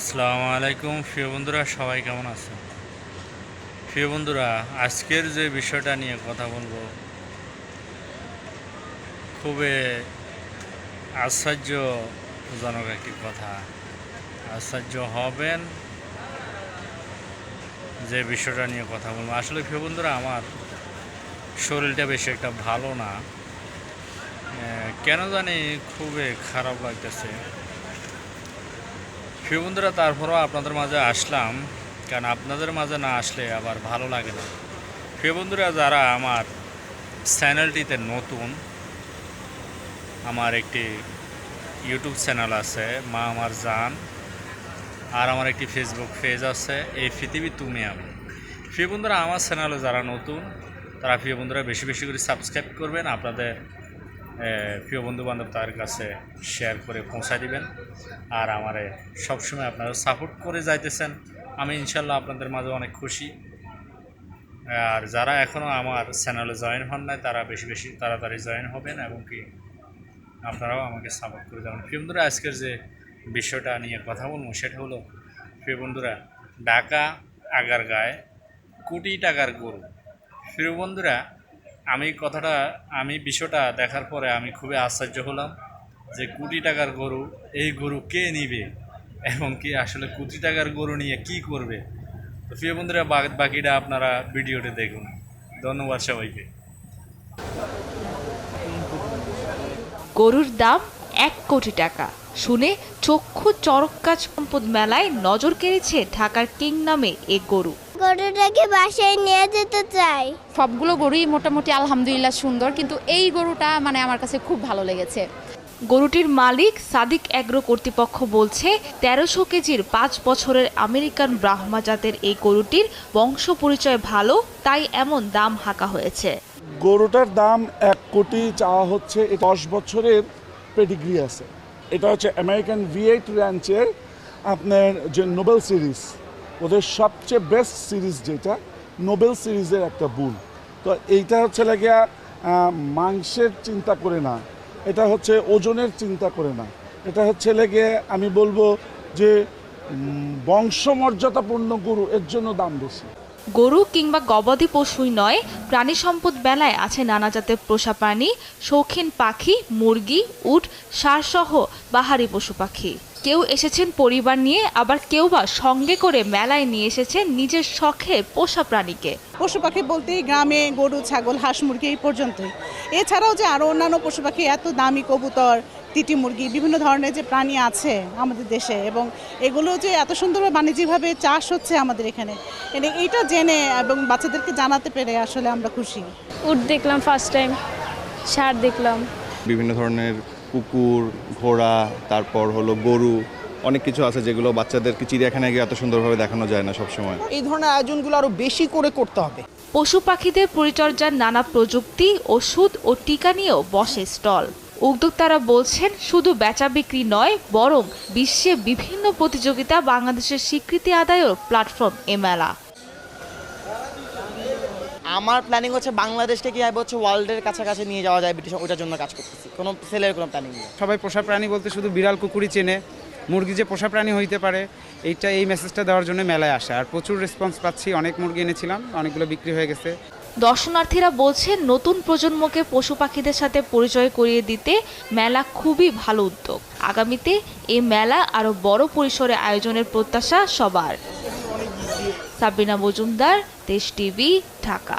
আসসালামু আলাইকুম প্রিয় বন্ধুরা, সবাই কেমন আছেন? প্রিয় বন্ধুরা, আজকের যে বিষয়টা নিয়ে কথা বলবো খুবই আশ্চর্যজনক একটি কথা। আশ্চর্য হবেন যে বিষয়টা নিয়ে কথা বলবো। আসলে প্রিয় বন্ধুরা, আমার শরীরটা বেশি একটা ভালো না, কেন জানি খুবই খারাপ লাগতেছে। প্রিয় বন্ধুরা, তারপরও আপনাদের মাঝে আসলাম, কারণ আপনাদের মাঝে না আসলে আবার ভালো লাগে না। প্রিয় বন্ধুরা, যারা আমার চ্যানেলটিতে নতুন, আমার একটি ইউটিউব চ্যানেল আছে মা আমার জান, আর আমার একটি ফেসবুক পেজ আছে এই পৃথিবী তুমি আমি। প্রিয় বন্ধুরা, আমার চ্যানেলে যারা নতুন তারা প্রিয় বন্ধুরা বেশি বেশি করে সাবস্ক্রাইব করবেন, আপনাদের প্রিয় বন্ধু বান্ধব তার কাছে শেয়ার করে পৌঁছায় দিবেন। আর আমারে সবসময় আপনারা সাপোর্ট করে যাইতেছেন, আমি ইনশাল্লাহ আপনাদের মাঝে অনেক খুশি। আর যারা এখনও আমার চ্যানেলে জয়েন হন নাই তারা বেশি বেশি তাড়াতাড়ি জয়েন হবেন এবং কি আপনারাও আমাকে সাপোর্ট করে যাবেন। প্রিয় বন্ধুরা, আজকের যে বিষয়টা নিয়ে কথা বলবো সেটা হলো, প্রিয় বন্ধুরা, ঢাকা আগারগাঁয়ে কোটি টাকার গরু। প্রিয় বন্ধুরা, আমি বিষয়টা দেখার পরে আমি খুবই আশ্চর্য হলাম যে কোটি টাকার গরু, এই গরু কে নিবে এবং কি আসলে কোটি টাকার গরু নিয়ে কি করবে। তো প্রিয় বন্ধুরা, বাকিটা আপনারা ভিডিওতে দেখুন। ধন্যবাদ সবাইকে। গরুর দাম ১ কোটি টাকা শুনে চক্ষু চরক সম্পদ মেলায় নজর কেড়েছে ঢাকার কিং নামে এ গরু। গরুটাকে বাসায় নিয়ে যেতে চাই। সবগুলো গরুই মোটামুটি আলহামদুলিল্লাহ সুন্দর, কিন্তু এই গরুটা আমার কাছে খুব ভালো লেগেছে। গরুটির মালিক সাদিক অ্যাগ্রো কর্তৃপক্ষ বলছে ১৩০০ কেজির ৫ বছরের আমেরিকান ব্রাহ্মা জাতের এই গরুটির বংশ পরিচয় ভালো, তাই এমন দাম হাঁকা হয়েছে। গরুটার দাম ১ কোটি চাওয়া হচ্ছে। এটা ১০ বছরের পেডিগ্রি আছে। এটা হচ্ছে আমেরিকান V8 র্যাঞ্চের আপনার যে নোবেল সিরিজ, ওদের সবচেয়ে বেস্ট সিরিজ যেটা নোবেল সিরিজের একটা বুল। তো এইটা হচ্ছে লাগিয়া মাংসের চিন্তা করে না, এটা হচ্ছে ওজনের চিন্তা করে না, এটা হচ্ছে লেগে আমি বলবো যে বংশমর্যাদাপূর্ণ গরু, এর জন্য দাম বেশি। গরু কিংবা গবাদি পশুই নয়, প্রাণী সম্পদ মেলায় আছে নানা জাতের পোষা প্রাণী, শৌখিন পাখি, মুরগি, উট, ষাঁড়সহ বাহারি পশু পাখি। কেউ এসেছেন পরিবার নিয়ে, আবার কেউ বা সঙ্গে করে মেলায় নিয়ে এসেছেন নিজের শখে পোষা প্রাণীকে। পশু পাখি বলতেই গ্রামে গরু, ছাগল, হাঁস, মুরগি এই পর্যন্তই। এছাড়াও যে আরও অন্যান্য পশু পাখি, এত দামি কবুতর, তিতি মুরগি, বিভিন্ন ধরনের যে প্রাণী আছে আমাদের দেশে, এবং এগুলো যে এত সুন্দরভাবে বাণিজ্যিকভাবে চাষ হচ্ছে আমাদের এখানে, এইটা জেনে এবং বাচ্চাদেরকে জানাতে পেরে আসলে আমরা খুশি। উট দেখলাম ফার্স্ট টাইম, ষাঁড় দেখলাম, বিভিন্ন ধরনের কুকুর, ঘোড়া, তারপর হলো গরু, অনেক কিছু আছে যেগুলো বাচ্চাদেরকে চিড়িয়াখানায় গিয়ে এত সুন্দরভাবে দেখানো যায় না সবসময়। এই ধরনের আয়োজনগুলো আরো বেশি করে করতে হবে। পশু পাখিদের পরিচর্যার নানা প্রযুক্তি, ওষুধ ও টিকা নিয়েও বসে স্টল। উদ্যোক্তারা বলছেন শুধু বেচা বিক্রি নয়, বরং বিশ্বে বিভিন্ন প্রতিযোগিতা বাংলাদেশের স্বীকৃতি আদায়ের প্ল্যাটফর্ম এ মেলা। আমার প্ল্যানিং হচ্ছে বাংলাদেশকে কীভাবে হচ্ছে ওয়ার্ল্ডের কাছাকাছি নিয়ে যাওয়া যায়, ব্রিটিশ ওটার জন্য কাজ করতেছি। কোনো সেলের কোনো প্ল্যানিং নেই। সবাই পোষা প্রাণী বলতে শুধু বিড়াল কুকুরই চেনে, মুরগি যে পোষা প্রাণী হইতে পারে এই মেসেজটা দেওয়ার জন্য মেলায় আসে। আর প্রচুর রেসপন্স পাচ্ছি, অনেক মুরগি এনেছিলাম, অনেকগুলো বিক্রি হয়ে গেছে। দর্শনার্থীরা বলছেন নতুন প্রজন্মকে পশু পাখিদের সাথে পরিচয় করিয়ে দিতে মেলা খুবই ভালো উদ্যোগ। আগামীতে এই মেলা আরও বড় পরিসরে আয়োজনের প্রত্যাশা সবার। সাবিনা মজুমদার, দেশ টিভি, ঢাকা।